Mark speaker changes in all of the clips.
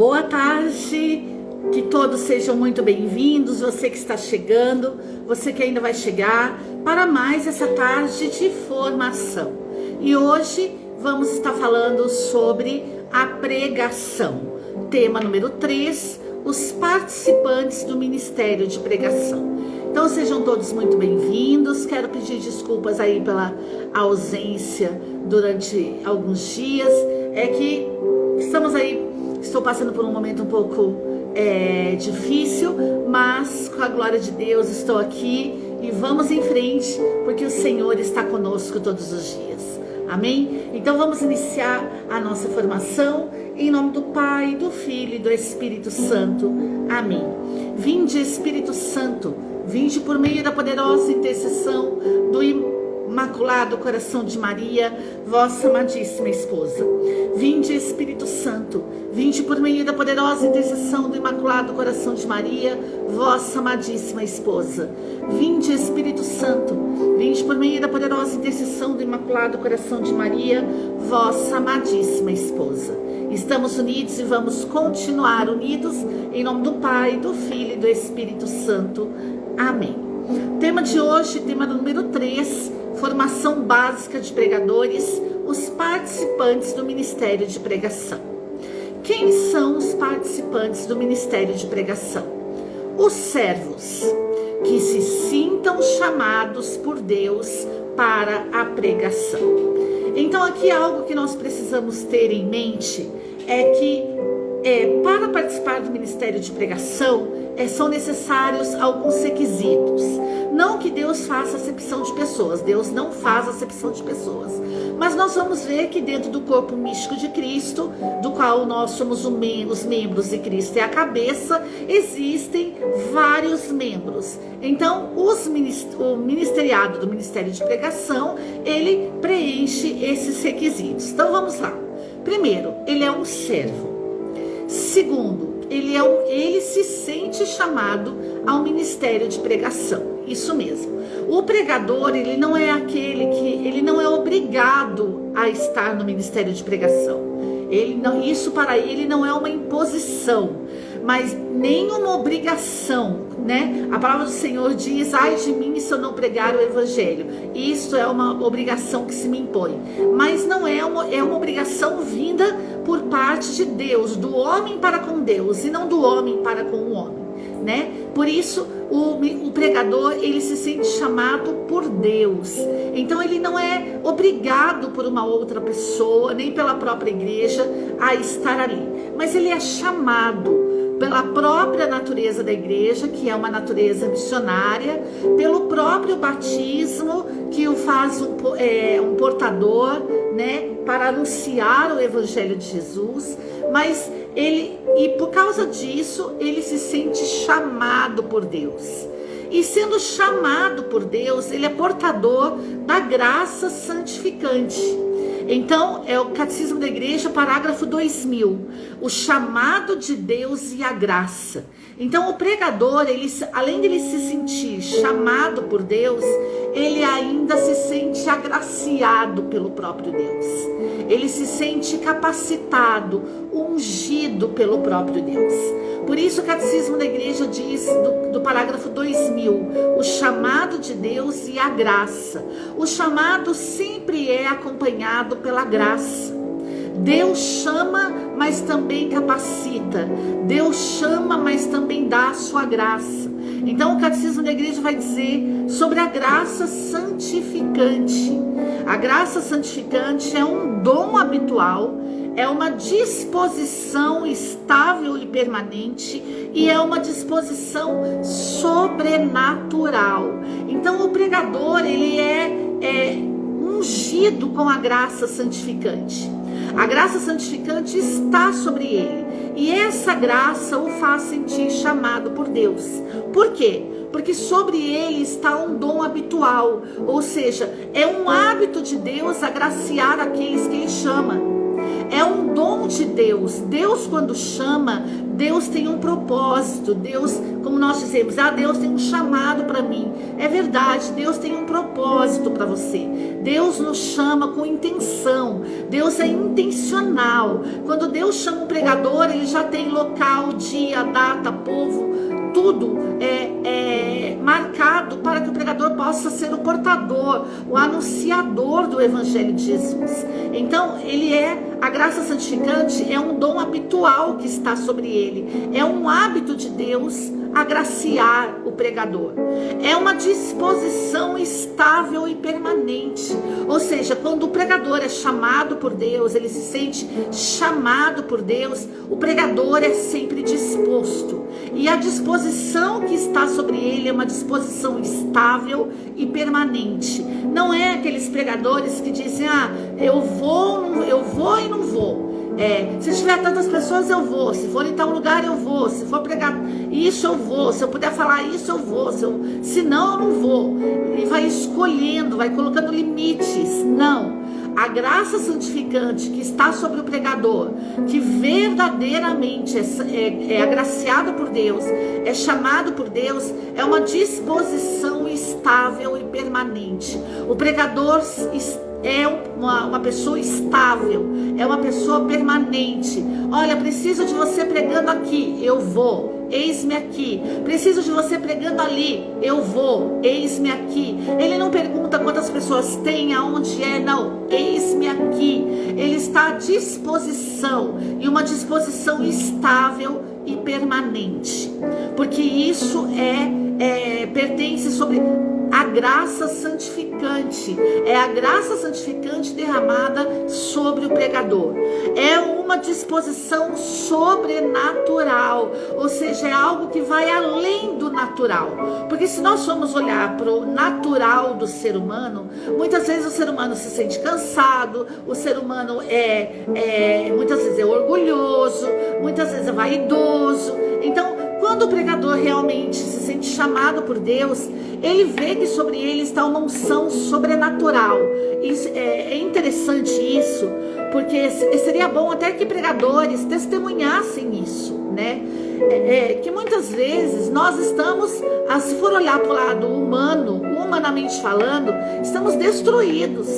Speaker 1: Boa tarde, que todos sejam muito bem-vindos, você que está chegando, você que ainda vai chegar, para mais essa tarde de formação. E hoje vamos estar falando sobre a pregação. Tema número 3, os participantes do Ministério de Pregação. Então sejam todos muito bem-vindos, quero pedir desculpas aí pela ausência durante alguns dias, é que estamos aí. Estou passando por um momento um pouco difícil, mas com a glória de Deus estou aqui e vamos em frente, porque o Senhor está conosco todos os dias. Amém? Então vamos iniciar a nossa formação em nome do Pai, do Filho e do Espírito Santo. Amém. Vinde, Espírito Santo, vinde por meio da poderosa intercessão do Imaculado Coração de Maria, vossa amadíssima esposa. Vinde, Espírito Santo, vinde por meio da poderosa intercessão do Imaculado Coração de Maria, vossa amadíssima esposa. Vinde, Espírito Santo, vinde por meio da poderosa intercessão do Imaculado Coração de Maria, vossa amadíssima esposa. Estamos unidos e vamos continuar unidos em nome do Pai, do Filho e do Espírito Santo. Amém. Tema de hoje, tema número 3, formação básica de pregadores, os participantes do Ministério de Pregação. Quem são os participantes do Ministério de Pregação? Os servos, que se sintam chamados por Deus para a pregação. Então aqui algo que nós precisamos ter em mente é que para participar do Ministério de Pregação, são necessários alguns requisitos. Não que Deus faça acepção de pessoas, Deus não faz acepção de pessoas, mas nós vamos ver que dentro do corpo místico de Cristo, do qual nós somos os membros e Cristo é a cabeça, existem vários membros. Então o ministeriado do Ministério de Pregação, ele preenche esses requisitos. Então vamos lá. Primeiro, ele é um servo. Segundo, ele se sente chamado ao ministério de pregação. Isso mesmo. O pregador, ele não é ele não é obrigado a estar no ministério de pregação. Isso para ele não é uma imposição, mas nem uma obrigação, né? A palavra do Senhor diz: ai de mim se eu não pregar o evangelho. Isso é uma obrigação que se me impõe, mas não é uma obrigação vinda por parte de Deus, do homem para com Deus e não do homem para com o homem, né? Por isso o pregador, ele se sente chamado por Deus. Então ele não é obrigado por uma outra pessoa, nem pela própria igreja a estar ali, mas ele é chamado pela própria natureza da igreja, que é uma natureza missionária, pelo próprio batismo, que o faz um portador, né, para anunciar o evangelho de Jesus, mas e por causa disso, ele se sente chamado por Deus. E sendo chamado por Deus, ele é portador da graça santificante. Então, é o Catecismo da Igreja, parágrafo 2000, o chamado de Deus e a graça. Então, o pregador, além de ele se sentir chamado por Deus, ele ainda se sente agraciado pelo próprio Deus. Ele se sente capacitado, ungido pelo próprio Deus. Por isso, o Catecismo da Igreja diz, do parágrafo 2000, o chamado de Deus e a graça. O chamado sempre é acompanhado pela graça. Deus chama, mas também capacita. Deus chama, mas também dá a sua graça. Então o Catecismo da Igreja vai dizer sobre a graça santificante. A graça santificante é um dom habitual, é uma disposição estável e permanente, e é uma disposição sobrenatural. Então o pregador, ele é ungido com a graça santificante. A graça santificante está sobre ele, e essa graça o faz sentir chamado por Deus. Por quê? Porque sobre ele está um dom habitual, ou seja, é um hábito de Deus agraciar aqueles que ele chama. É um dom de Deus. Deus, quando chama, Deus tem um propósito. Deus, como nós dizemos, Deus tem um chamado para mim. É verdade, Deus tem um propósito para você. Deus nos chama com intenção. Deus é intencional. Quando Deus chama um pregador, ele já tem local, dia, data, povo, tudo é marcado para que o pregador possa ser o portador, o anunciador do Evangelho de Jesus. Então, a graça santificante é um dom habitual que está sobre ele. É um hábito de Deus agraciar o pregador. É uma disposição estável e permanente. Ou seja, quando o pregador é chamado por Deus, ele se sente chamado por Deus, o pregador é sempre disposto. E a disposição que está sobre ele é uma disposição estável e permanente. Não é aqueles pregadores que dizem, eu vou e não vou. Se tiver tantas pessoas eu vou, se for em tal lugar eu vou, se for pregar isso eu vou, se eu puder falar isso eu vou, se não eu não vou. E vai escolhendo, vai colocando limites. Não, a graça santificante que está sobre o pregador, que verdadeiramente é agraciado por Deus, é chamado por Deus, é uma estável e permanente. O pregador é uma pessoa estável, é uma pessoa permanente. Olha, preciso de você pregando aqui, eu vou, eis-me aqui. Preciso de você pregando ali, eu vou, eis-me aqui. Ele não pergunta quantas pessoas tem, aonde é, não, eis-me aqui. Ele está à disposição, e uma disposição estável e permanente, porque isso pertence sobre a graça santificante. É a graça santificante derramada sobre o pregador. É uma disposição sobrenatural, ou seja, é algo que vai além do natural. Porque se nós formos olhar para o natural do ser humano, muitas vezes o ser humano se sente cansado, o ser humano muitas vezes é orgulhoso, muitas vezes é vaidoso. Então, quando o pregador realmente se sente chamado por Deus, ele vê que sobre ele está uma unção sobrenatural. Isso, é interessante isso, porque seria bom até que pregadores testemunhassem isso, né? Que muitas vezes nós estamos, se for olhar para o lado humano, humanamente falando, estamos destruídos,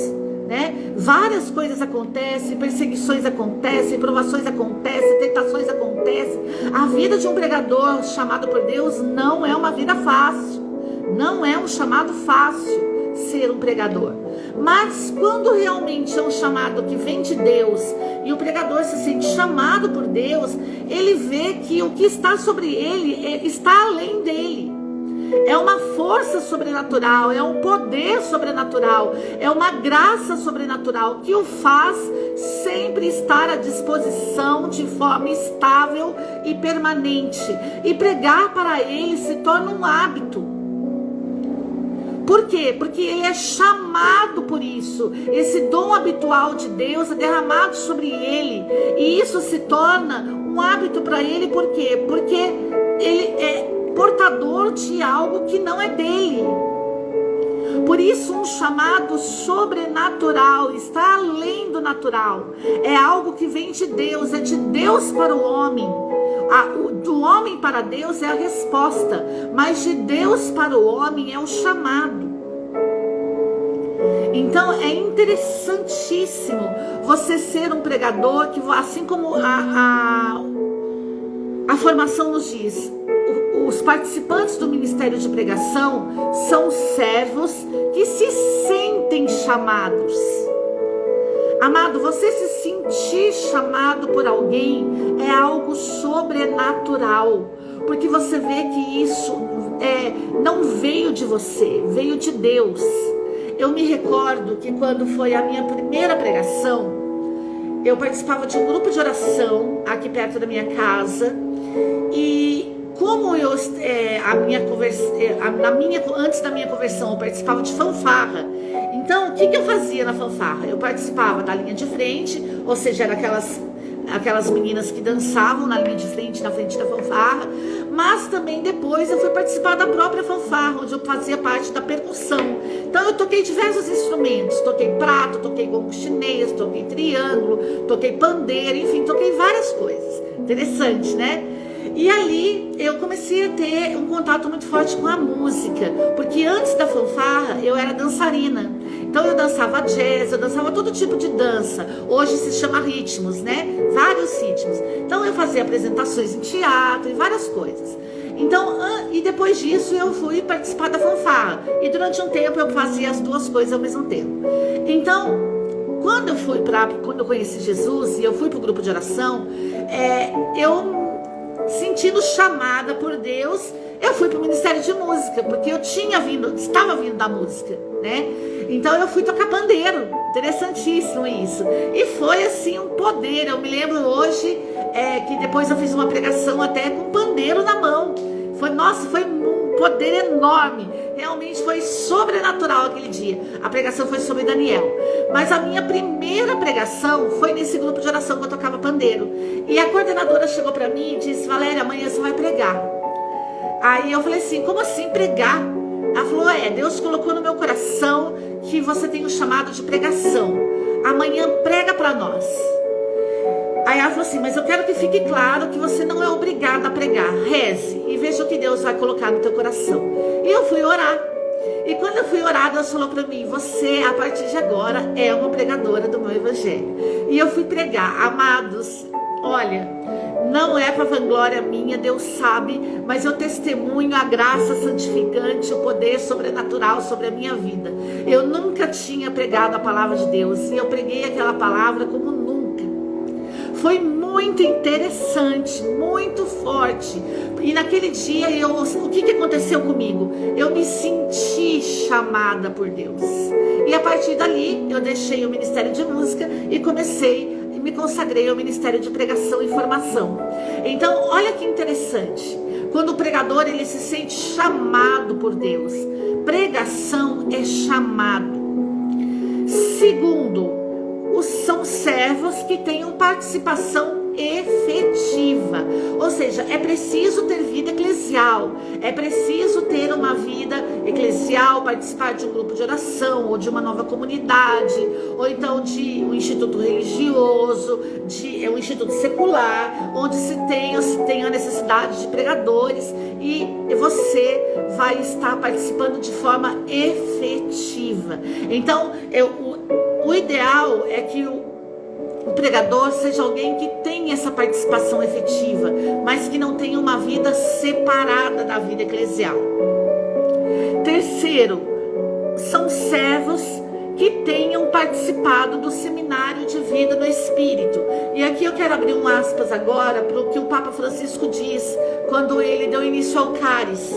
Speaker 1: né? Várias coisas acontecem, perseguições acontecem, provações acontecem, tentações acontecem. A vida de um pregador chamado por Deus não é uma vida fácil, não é um chamado fácil ser um pregador. Mas quando realmente é um chamado que vem de Deus e o pregador se sente chamado por Deus, ele vê que o que está sobre ele está além dele. É uma força sobrenatural, é um poder sobrenatural, é uma graça sobrenatural que o faz sempre estar à disposição de forma estável e permanente. E pregar para ele se torna um hábito. Por quê? Porque ele é chamado por isso. Esse dom habitual de Deus é derramado sobre ele. E isso se torna um hábito para ele. Por quê? Porque ele é portador de algo que não é dele. Por isso um chamado sobrenatural, está além do natural. É algo que vem de Deus, é de Deus para o homem. Do homem para Deus é a resposta, mas de Deus para o homem é o chamado. Então é interessantíssimo você ser um pregador que, assim como a formação nos diz, os participantes do ministério de pregação são servos que se sentem chamados. Amado, você se sentir chamado por alguém é algo sobrenatural, porque você vê que isso não veio de você, veio de Deus. Eu me recordo que quando foi a minha primeira pregação, eu participava de um grupo de oração aqui perto da minha casa. E como antes da minha conversão eu participava de fanfarra, então o que eu fazia na fanfarra? Eu participava da linha de frente, ou seja, era aquelas meninas que dançavam na linha de frente, na frente da fanfarra, mas também depois eu fui participar da própria fanfarra, onde eu fazia parte da percussão. Então eu toquei diversos instrumentos, toquei prato, toquei gongo chinês, toquei triângulo, toquei pandeiro, enfim, toquei várias coisas. Interessante, né? E ali eu comecei a ter um contato muito forte com a música, porque antes da fanfarra eu era dançarina. Então eu dançava jazz, eu dançava todo tipo de dança. Hoje se chama ritmos, né? Vários ritmos. Então eu fazia apresentações em teatro e várias coisas. Então, e depois disso eu fui participar da fanfarra. E durante um tempo eu fazia as duas coisas ao mesmo tempo. Então, quando eu conheci Jesus e eu fui para o grupo de oração, eu sentindo chamada por Deus, eu fui para o Ministério de Música, porque eu estava vindo da música, né? Então eu fui tocar pandeiro, interessantíssimo isso. E foi assim um poder, eu me lembro hoje que depois eu fiz uma pregação até com pandeiro na mão. Foi um poder enorme, realmente foi sobrenatural aquele dia. A pregação foi sobre Daniel, mas a minha primeira pregação foi nesse grupo de oração que eu tocava pandeiro. E a coordenadora chegou para mim e disse: Valéria, amanhã você vai pregar. Aí eu falei assim: como assim pregar? Ela falou: Deus colocou no meu coração que você tem um chamado de pregação. Amanhã prega para nós. Aí ela falou assim: mas eu quero que fique claro que você não é obrigada a pregar. Reze e veja o que Deus vai colocar no teu coração. E eu fui orar. E quando eu fui orar, Deus falou para mim: você, a partir de agora, é uma pregadora do meu evangelho. E eu fui pregar. Amados, olha, não é para vanglória minha, Deus sabe, mas eu testemunho a graça santificante, o poder sobrenatural sobre a minha vida. Eu nunca tinha pregado a palavra de Deus e eu preguei aquela palavra como nunca. Foi muito interessante, muito forte. E naquele dia, o que aconteceu comigo? Eu me senti chamada por Deus. E a partir dali, eu deixei o Ministério de Música e me consagrei ao Ministério de Pregação e Formação. Então, olha que interessante. Quando o pregador, ele se sente chamado por Deus. Pregação é chamado. Segundo, são servos que tenham participação efetiva, ou seja, é preciso ter vida eclesial, é preciso ter uma vida eclesial, participar de um grupo de oração, ou de uma nova comunidade, ou então de um instituto religioso, de um instituto secular, onde se tem a necessidade de pregadores, e você vai estar participando de forma efetiva. Então, o ideal é que o pregador seja alguém que tenha essa participação efetiva, mas que não tenha uma vida separada da vida eclesial. Terceiro, são servos que tenham participado do seminário de vida no Espírito. E aqui eu quero abrir um aspas agora para o que o Papa Francisco diz quando ele deu início ao cáris.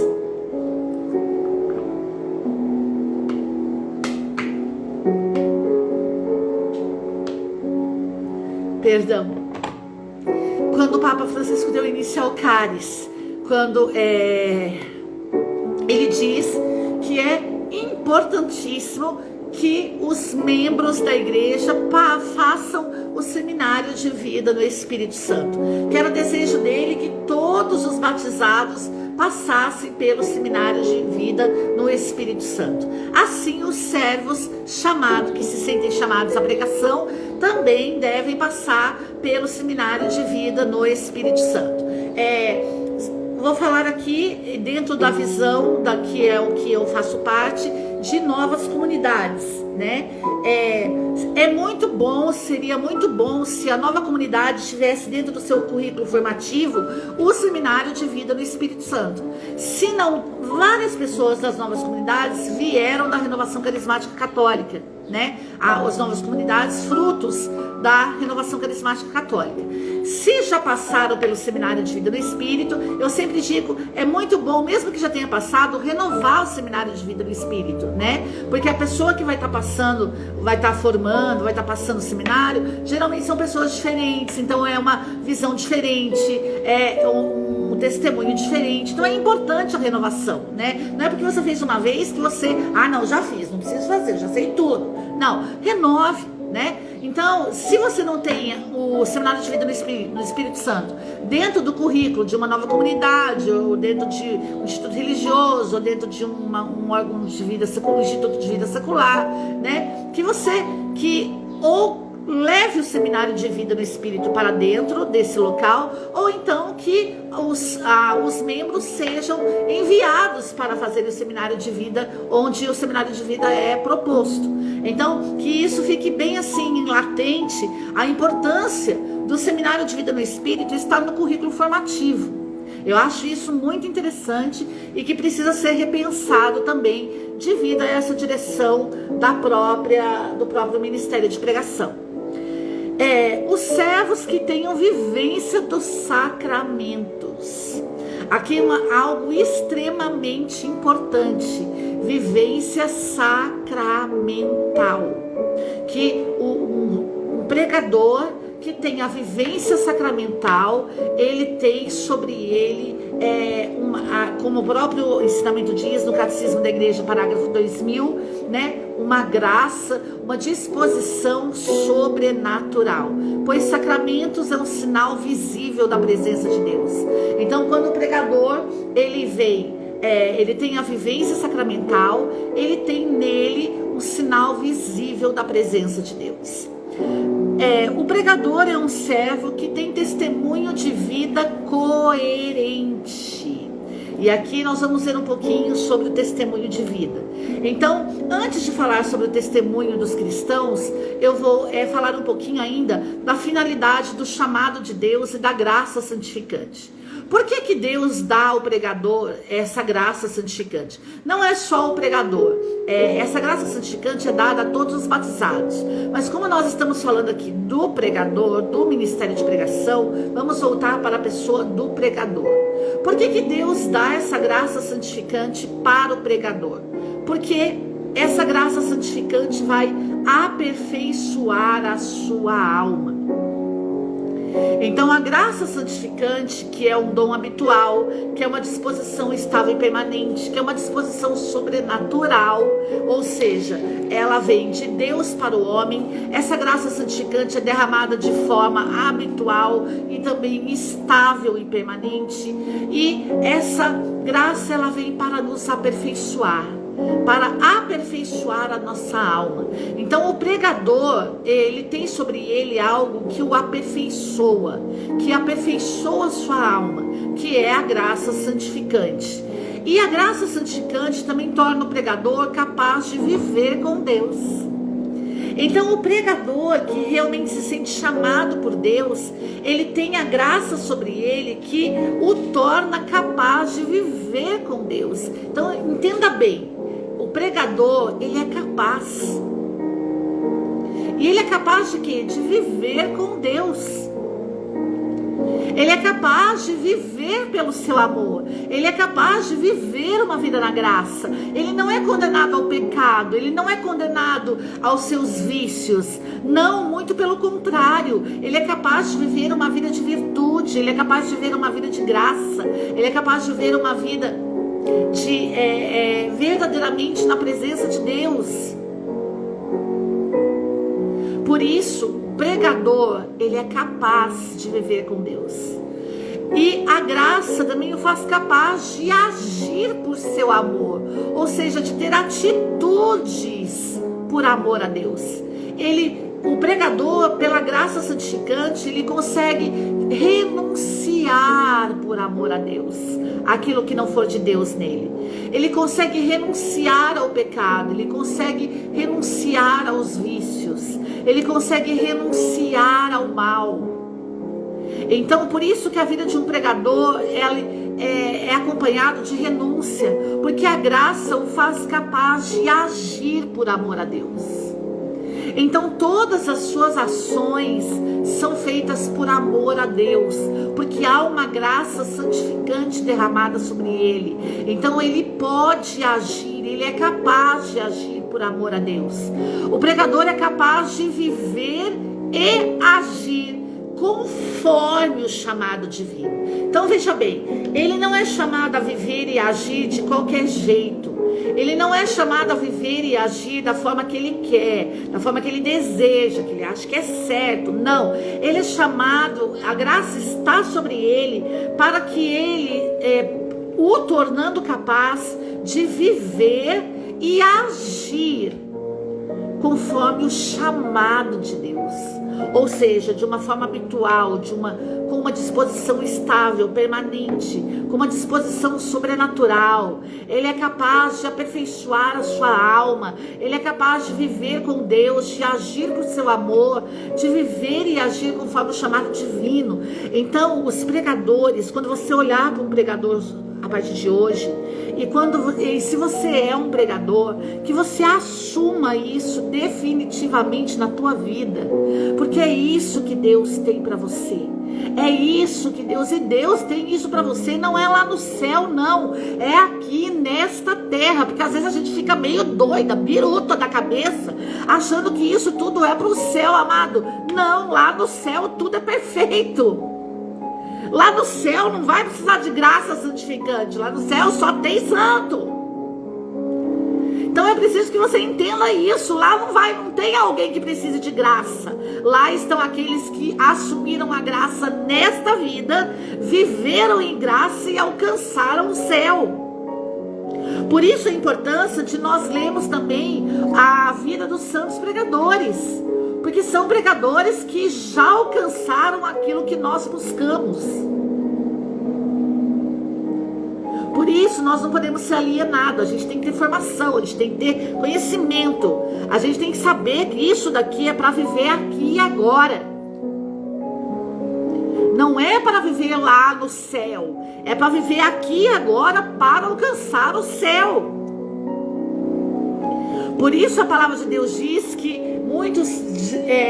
Speaker 1: Quando o Papa Francisco deu início ao cáris, quando ele diz que é importantíssimo que os membros da igreja façam o seminário de vida no Espírito Santo. Que era o desejo dele que todos os batizados passassem pelo seminário de vida no Espírito Santo. Assim, os servos que se sentem chamados à pregação, também devem passar pelo seminário de vida no Espírito Santo. Vou falar aqui dentro da visão que é o que eu faço parte, de novas comunidades, né? Seria muito bom se a nova comunidade tivesse dentro do seu currículo formativo o seminário de vida no Espírito Santo. Se não, várias pessoas das novas comunidades vieram da renovação carismática católica, né? As novas comunidades, frutos da renovação carismática católica. Se já passaram pelo seminário de vida no Espírito, eu sempre digo, é muito bom, mesmo que já tenha passado, renovar o seminário de vida no Espírito, né? Porque a pessoa que vai estar passando, vai estar formando, vai estar passando o seminário, geralmente são pessoas diferentes, então é uma visão diferente, é um testemunho diferente. Então é importante a renovação, né? Não é porque você fez uma vez que você, não, já fiz, não preciso fazer, já sei tudo. Não, renove, né? Então, se você não tem o Seminário de Vida no Espírito Santo dentro do currículo de uma nova comunidade, ou dentro de um instituto religioso, ou dentro de um órgão de vida secular, um instituto de vida secular, né? Ou leve o Seminário de Vida no Espírito para dentro desse local, ou então que os membros sejam enviados para fazer o Seminário de Vida, onde o Seminário de Vida é proposto. Então, que isso fique bem assim, latente, a importância do Seminário de Vida no Espírito estar no currículo formativo. Eu acho isso muito interessante e que precisa ser repensado também devido a essa direção do próprio Ministério de Pregação. Os servos que tenham vivência dos sacramentos. Aqui algo extremamente importante: vivência sacramental. Que um pregador que tem a vivência sacramental, ele tem sobre ele, como o próprio ensinamento diz no Catecismo da Igreja, parágrafo 2000, né, uma graça, uma disposição sobrenatural, pois sacramentos é um sinal visível da presença de Deus. Então, quando o pregador ele tem a vivência sacramental, ele tem nele um sinal visível da presença de Deus. O pregador é um servo que tem testemunho de vida coerente. E aqui nós vamos ver um pouquinho sobre o testemunho de vida. Então, antes de falar sobre o testemunho dos cristãos, eu vou falar um pouquinho ainda da finalidade do chamado de Deus e da graça santificante. Por que Deus dá ao pregador essa graça santificante? Não é só o pregador. Essa graça santificante é dada a todos os batizados. Mas como nós estamos falando aqui do pregador, do ministério de pregação, vamos voltar para a pessoa do pregador. Por que Deus dá essa graça santificante para o pregador? Porque essa graça santificante vai aperfeiçoar a sua alma. Então a graça santificante, que é um dom habitual, que é uma disposição estável e permanente, que é uma disposição sobrenatural, ou seja, ela vem de Deus para o homem. Essa graça santificante é derramada de forma habitual e também estável e permanente, e essa graça ela vem para nos aperfeiçoar, para aperfeiçoar a nossa alma. Então o pregador, ele tem sobre ele algo que o aperfeiçoa, que aperfeiçoa a sua alma, que é a graça santificante. E a graça santificante também torna o pregador capaz de viver com Deus. Então o pregador que realmente se sente chamado por Deus, ele tem a graça sobre ele que o torna capaz de viver com Deus. Então entenda bem, o pregador, ele é capaz. E ele é capaz de quê? De viver com Deus. Ele é capaz de viver pelo seu amor. Ele é capaz de viver uma vida na graça. Ele não é condenado ao pecado. Ele não é condenado aos seus vícios. Não, muito pelo contrário. Ele é capaz de viver uma vida de virtude. Ele é capaz de viver uma vida de graça. Ele é capaz de viver uma vida verdadeiramente na presença de Deus. Por isso, o pregador, ele é capaz de viver com Deus. E a graça também o faz capaz de agir por seu amor, ou seja, de ter atitudes por amor a Deus. O pregador, pela graça santificante, ele consegue renunciar por amor a Deus aquilo que não for de Deus nele. Ele consegue renunciar ao pecado, ele consegue renunciar aos vícios, ele consegue renunciar ao mal. Então, por isso que a vida de um pregador é acompanhado de renúncia, porque a graça o faz capaz de agir por amor a Deus. Então todas as suas ações são feitas por amor a Deus, porque há uma graça santificante derramada sobre ele. Então ele pode agir, ele é capaz de agir por amor a Deus. O pregador é capaz de viver e agir conforme o chamado divino. Então veja bem, ele não é chamado a viver e agir de qualquer jeito. Ele não é chamado a viver e agir da forma que ele quer, da forma que ele deseja, que ele acha que é certo. Não, ele é chamado, a graça está sobre ele, para que ele, o tornando capaz de viver e agir conforme o chamado de Deus. Ou seja, de uma forma habitual, com uma disposição estável, permanente, com uma disposição sobrenatural. Ele é capaz de aperfeiçoar a sua alma. Ele é capaz de viver com Deus, de agir por seu amor, de viver e agir conforme o chamado divino. Então, os pregadores, quando você olhar para um pregador a partir de hoje, e se você é um pregador, que você assuma isso definitivamente na tua vida, porque é isso que Deus tem para você. É isso que Deus tem isso para você, não é lá no céu, não, é aqui nesta terra, porque às vezes a gente fica meio doida, biruta da cabeça, achando que isso tudo é para o céu, amado. Não, lá no céu tudo é perfeito. Lá no céu não vai precisar de graça santificante. Lá no céu só tem santo. Então é preciso que você entenda isso. Lá não tem alguém que precise de graça. Lá estão aqueles que assumiram a graça nesta vida, viveram em graça e alcançaram o céu. Por isso a importância de nós lermos também a vida dos santos pregadores. Porque são pregadores que já alcançaram aquilo que nós buscamos. Por isso nós não podemos ser alienados. A gente tem que ter formação, a gente tem que ter conhecimento. A gente tem que saber que isso daqui é para viver aqui e agora. Não é para viver lá no céu. É para viver aqui e agora para alcançar o céu. Por isso a palavra de Deus diz que muitos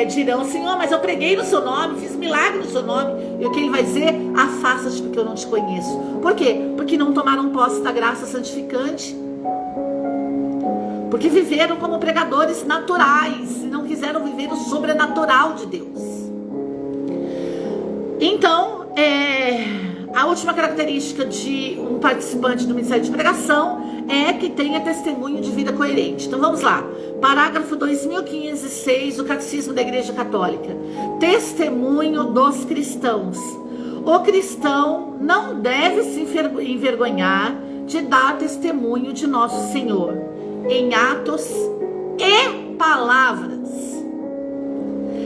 Speaker 1: dirão: Senhor, mas eu preguei no seu nome, fiz milagre no seu nome. E o que ele vai dizer? Afasta-te, porque eu não te conheço. Por quê? Porque não tomaram posse da graça santificante. Porque viveram como pregadores naturais e não quiseram viver o sobrenatural de Deus. Então, a última característica de um participante do ministério de pregação é que tenha testemunho de vida coerente. Então vamos lá. Parágrafo 2015-6 do Catecismo da Igreja Católica. Testemunho dos cristãos. O cristão não deve se envergonhar de dar testemunho de nosso Senhor em atos e palavras.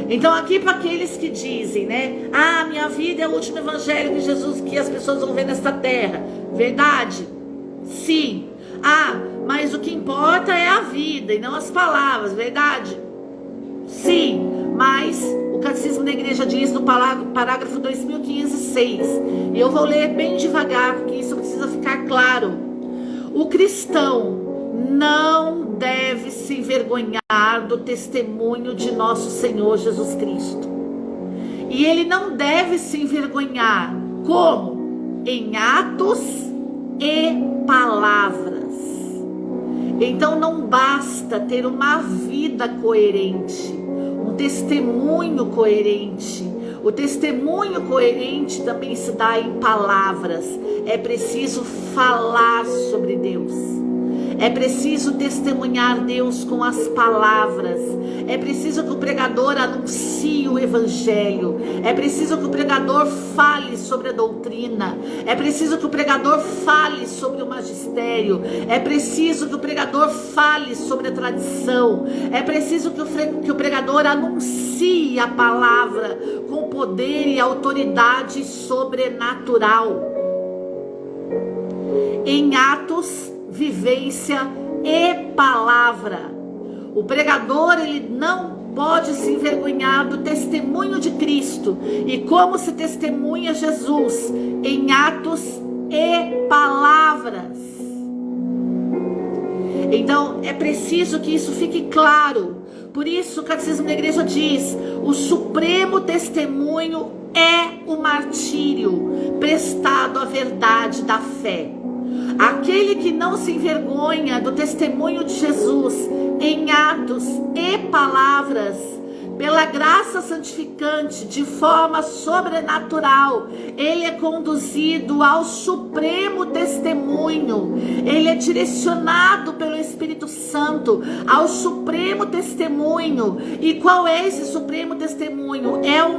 Speaker 1: Então aqui para aqueles que dizem, né? Ah, minha vida é o último evangelho que Jesus, que as pessoas vão ver nesta terra. Verdade? Sim. Ah, mas o que importa é a vida e não as palavras. Verdade? Sim. Mas o Catecismo da Igreja diz no parágrafo 2015-6. E eu vou ler bem devagar, porque isso precisa ficar claro. O cristão não deve se envergonhar do testemunho de nosso Senhor Jesus Cristo. E ele não deve se envergonhar como? Em atos e palavras. Então não basta ter uma vida coerente, um testemunho coerente. O testemunho coerente também se dá em palavras. É preciso falar sobre Deus. É preciso testemunhar Deus com as palavras. É preciso que o pregador anuncie o evangelho. É preciso que o pregador fale sobre a doutrina. É preciso que o pregador fale sobre o magistério. É preciso que o pregador fale sobre a tradição. É preciso que o pregador anuncie a palavra com poder e autoridade sobrenatural. Em atos, vivência e palavra. O pregador, ele não pode se envergonhar do testemunho de Cristo. E como se testemunha Jesus? Em atos e palavras. Então é preciso que isso fique claro. Por isso o Catecismo da Igreja diz: o supremo testemunho é o martírio prestado à verdade da fé. Aquele que não se envergonha do testemunho de Jesus em atos e palavras pela graça santificante, de forma sobrenatural, ele é conduzido ao supremo testemunho, ele é direcionado pelo Espírito Santo ao supremo testemunho. E qual é esse supremo testemunho? É o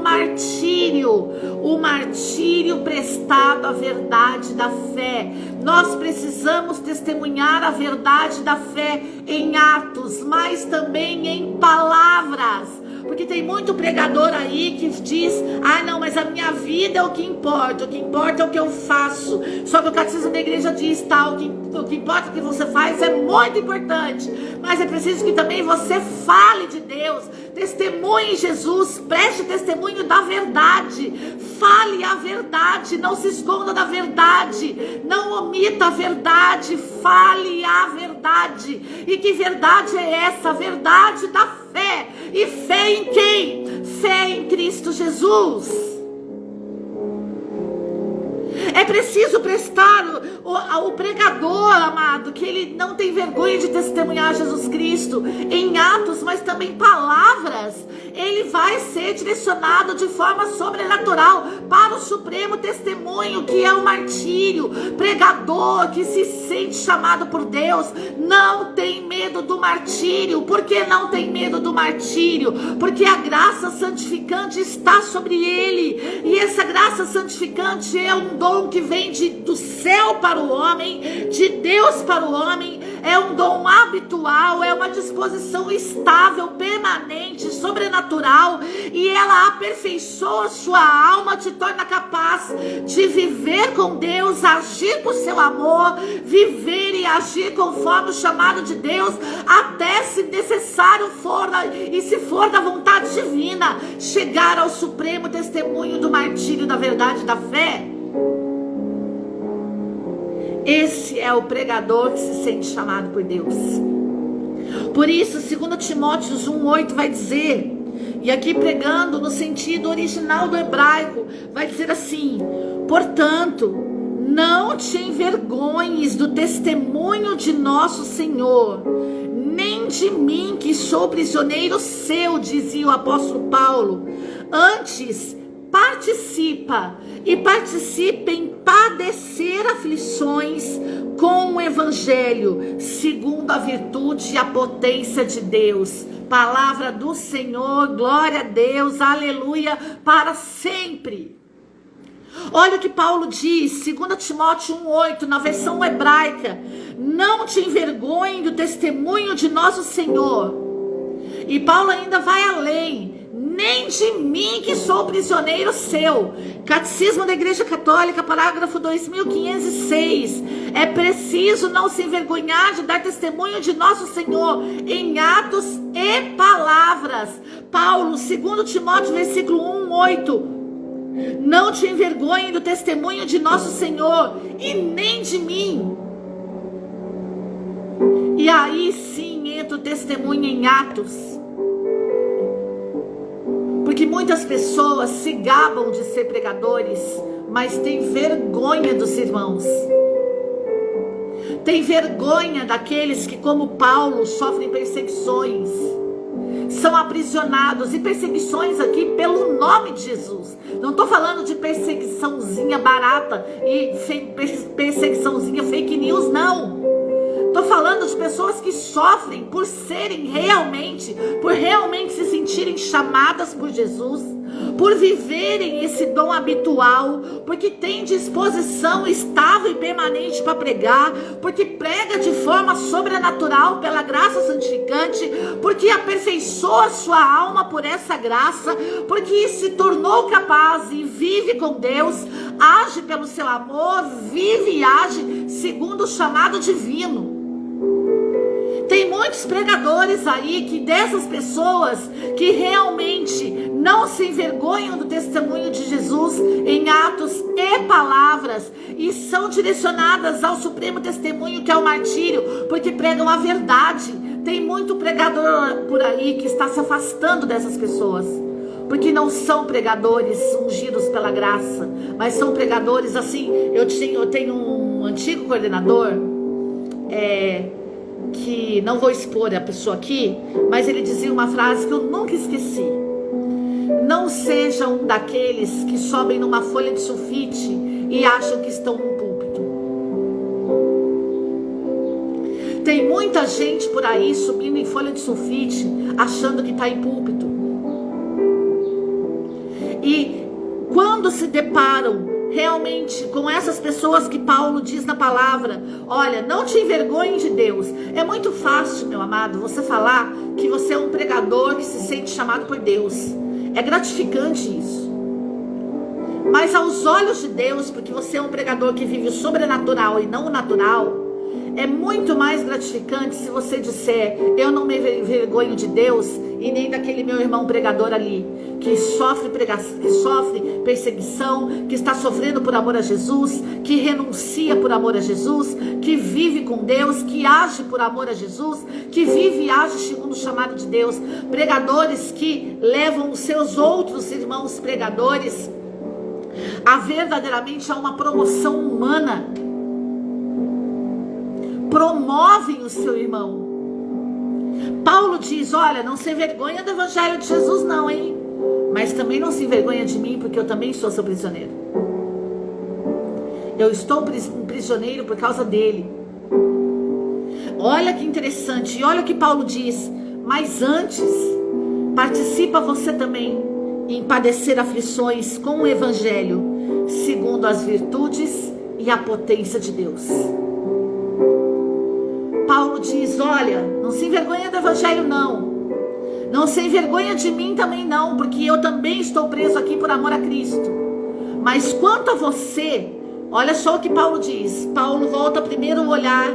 Speaker 1: martírio prestado à verdade da fé. Nós precisamos testemunhar a verdade da fé em atos, mas também em palavras. Porque tem muito pregador aí que diz: ah, não, mas a minha vida é o que importa é o que eu faço. Só que o catecismo da igreja diz, tá, o que importa o que você faz é muito importante, mas é preciso que também você fale de Deus, testemunhe Jesus, preste testemunho da verdade, fale a verdade, não se esconda da verdade, não omita a verdade, fale a verdade. E que verdade é essa? A verdade da fé. E fé em quem? Fé em Cristo Jesus. É preciso prestar ao pregador, amado, que ele não tem vergonha de testemunhar Jesus Cristo em atos, mas também palavras. Ele vai ser direcionado de forma sobrenatural para o supremo testemunho, que é o martírio. Pregador que se sente chamado por Deus não tem medo do martírio. Por que não tem medo do martírio? Porque a graça santificante está sobre ele, e essa graça santificante é um dom que vem do céu para o homem, de Deus para o homem. É um dom habitual, é uma disposição estável, permanente, sobrenatural, e ela aperfeiçoa sua alma, te torna capaz de viver com Deus, agir por seu amor, viver e agir conforme o chamado de Deus, até, se necessário for, e se for da vontade divina, chegar ao supremo testemunho do martírio da verdade da fé. Esse é o pregador que se sente chamado por Deus. Por isso, 2 Timóteo 1,8 vai dizer, e aqui pregando no sentido original do hebraico, vai dizer assim: portanto, não te envergonhes do testemunho de nosso Senhor, nem de mim, que sou prisioneiro seu, dizia o apóstolo Paulo. Antes, participa em padecer aflições com o evangelho, segundo a virtude e a potência de Deus. Palavra do Senhor, glória a Deus, aleluia, para sempre. Olha o que Paulo diz, 2 Timóteo 1,8, na versão hebraica: não te envergonhe do testemunho de nosso Senhor. E Paulo ainda vai além: nem de mim, que sou prisioneiro seu. Catecismo da Igreja Católica, parágrafo 2506. É preciso não se envergonhar de dar testemunho de nosso Senhor em atos e palavras. Paulo, 2 Timóteo, versículo 1:8. Não te envergonhe do testemunho de nosso Senhor, e nem de mim. E aí sim entra o testemunho em atos. Porque muitas pessoas se gabam de ser pregadores, mas têm vergonha dos irmãos. Tem vergonha daqueles que, como Paulo, sofrem perseguições, são aprisionados, e perseguições aqui pelo nome de Jesus. Não estou falando de perseguiçãozinha barata e perseguiçãozinha fake news, não. Estou falando de pessoas que sofrem por realmente se sentirem chamadas por Jesus, por viverem esse dom habitual, porque tem disposição estável e permanente para pregar, porque prega de forma sobrenatural pela graça santificante, porque aperfeiçoa sua alma por essa graça, porque se tornou capaz e vive com Deus, age pelo seu amor, vive e age segundo o chamado divino. Tem muitos pregadores aí, que dessas pessoas que realmente não se envergonham do testemunho de Jesus em atos e palavras, e são direcionadas ao supremo testemunho, que é o martírio, porque pregam a verdade. Tem muito pregador por aí que está se afastando dessas pessoas, porque não são pregadores ungidos pela graça, mas são pregadores assim. Eu tenho um antigo coordenador, que não vou expor a pessoa aqui, mas ele dizia uma frase que eu nunca esqueci. Não seja um daqueles que sobem numa folha de sulfite e acham que estão num púlpito. Tem muita gente por aí subindo em folha de sulfite, achando que está em púlpito. E quando se deparam realmente com essas pessoas que Paulo diz na palavra, olha, não te envergonhe de Deus. É muito fácil, meu amado, você falar que você é um pregador que se sente chamado por Deus. É gratificante isso. Mas aos olhos de Deus, porque você é um pregador que vive o sobrenatural e não o natural, é muito mais gratificante se você disser, eu não me envergonho de Deus e nem daquele meu irmão pregador ali, que sofre perseguição, que está sofrendo por amor a Jesus, que renuncia por amor a Jesus, que vive com Deus, que age por amor a Jesus, que vive e age segundo o chamado de Deus. Pregadores que levam os seus outros irmãos pregadores a verdadeiramente a uma promoção humana. Promovem o seu irmão. Paulo diz, olha, não se envergonha do evangelho de Jesus não, hein? Mas também não se envergonha de mim, porque eu também sou seu prisioneiro. Eu estou um prisioneiro por causa dele. Olha que interessante, e olha o que Paulo diz, mas antes, participa você também em padecer aflições com o evangelho, segundo as virtudes e a potência de Deus. Paulo diz, olha, não se envergonha do evangelho não. Não se envergonha de mim também não, porque eu também estou preso aqui por amor a Cristo. Mas quanto a você, olha só o que Paulo diz. Paulo volta primeiro o olhar,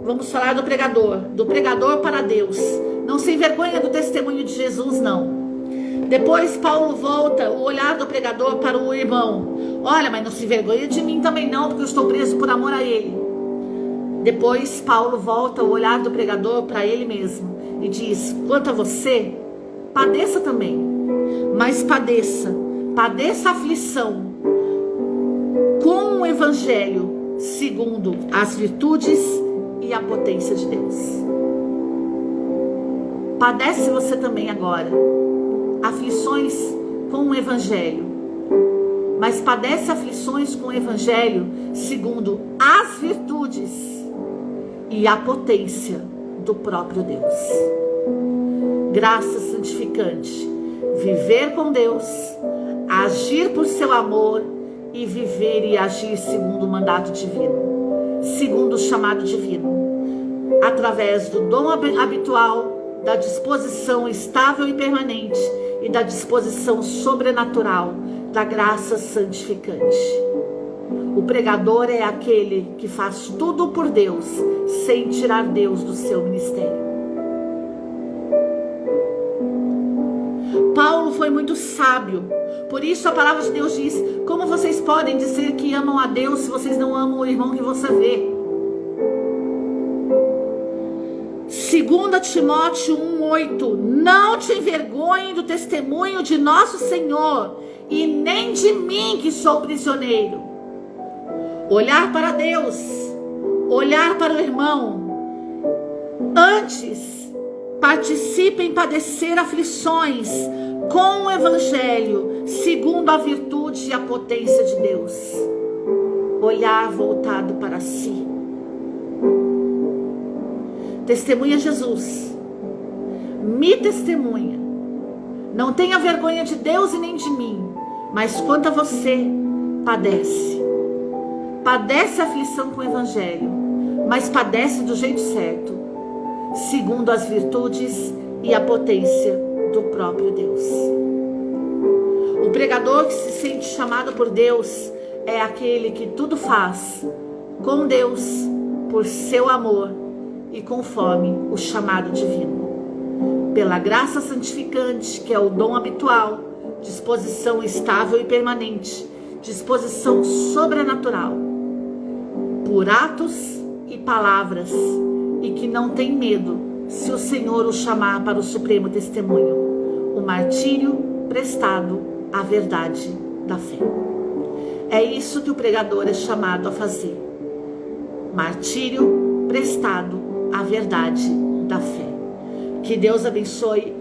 Speaker 1: vamos falar do pregador para Deus. Não se envergonha do testemunho de Jesus não. Depois Paulo volta o olhar do pregador para o irmão. Olha, mas não se envergonha de mim também não, porque eu estou preso por amor a ele. Depois Paulo volta o olhar do pregador para ele mesmo e diz, quanto a você, padeça também, mas padeça aflição com o evangelho, segundo as virtudes e a potência de Deus. Padece você também agora aflições com o evangelho, mas padece aflições com o evangelho segundo as virtudes e a potência do próprio Deus. Graça santificante, viver com Deus, agir por seu amor e viver e agir segundo o mandato divino, segundo o chamado divino, através do dom habitual, da disposição estável e permanente e da disposição sobrenatural da graça santificante. O pregador é aquele que faz tudo por Deus, sem tirar Deus do seu ministério. Paulo foi muito sábio, por isso a palavra de Deus diz, como vocês podem dizer que amam a Deus se vocês não amam o irmão que você vê? 2 Timóteo 1,8, não te envergonhe do testemunho de nosso Senhor, e nem de mim que sou prisioneiro. Olhar para Deus, olhar para o irmão. Antes, participe em padecer aflições com o evangelho, segundo a virtude e a potência de Deus. Olhar voltado para si. Testemunha Jesus. Me testemunha. Não tenha vergonha de Deus e nem de mim, mas quanto a você, padece. Padece aflição com o evangelho, mas padece do jeito certo, segundo as virtudes e a potência do próprio Deus. O pregador que se sente chamado por Deus é aquele que tudo faz com Deus, por seu amor e conforme o chamado divino. Pela graça santificante, que é o dom habitual, disposição estável e permanente, disposição sobrenatural, por atos e palavras, e que não tem medo se o Senhor o chamar para o supremo testemunho, o martírio prestado à verdade da fé. É isso que o pregador é chamado a fazer. Martírio prestado à verdade da fé. Que Deus abençoe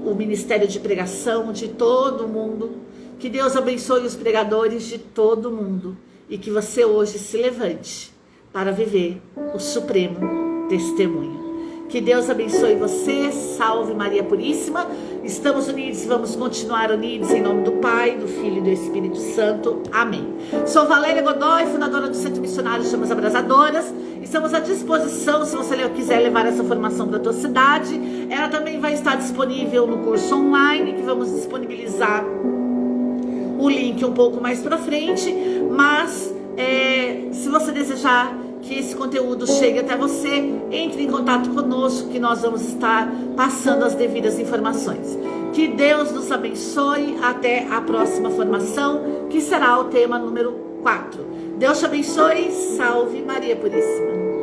Speaker 1: o ministério de pregação de todo mundo. Que Deus abençoe os pregadores de todo mundo. E que você hoje se levante para viver o supremo testemunho. Que Deus abençoe você. Salve Maria Puríssima. Estamos unidos e vamos continuar unidos em nome do Pai, do Filho e do Espírito Santo. Amém. Sou Valéria Godoy, fundadora do Centro Missionário Chamas Abrasadoras. Estamos à disposição, se você quiser levar essa formação para a tua cidade. Ela também vai estar disponível no curso online, que vamos disponibilizar o link um pouco mais para frente. Mas se você desejar que esse conteúdo chegue até você, entre em contato conosco, que nós vamos estar passando as devidas informações. Que Deus nos abençoe. Até a próxima formação, que será o tema número 4. Deus te abençoe. Salve Maria Puríssima.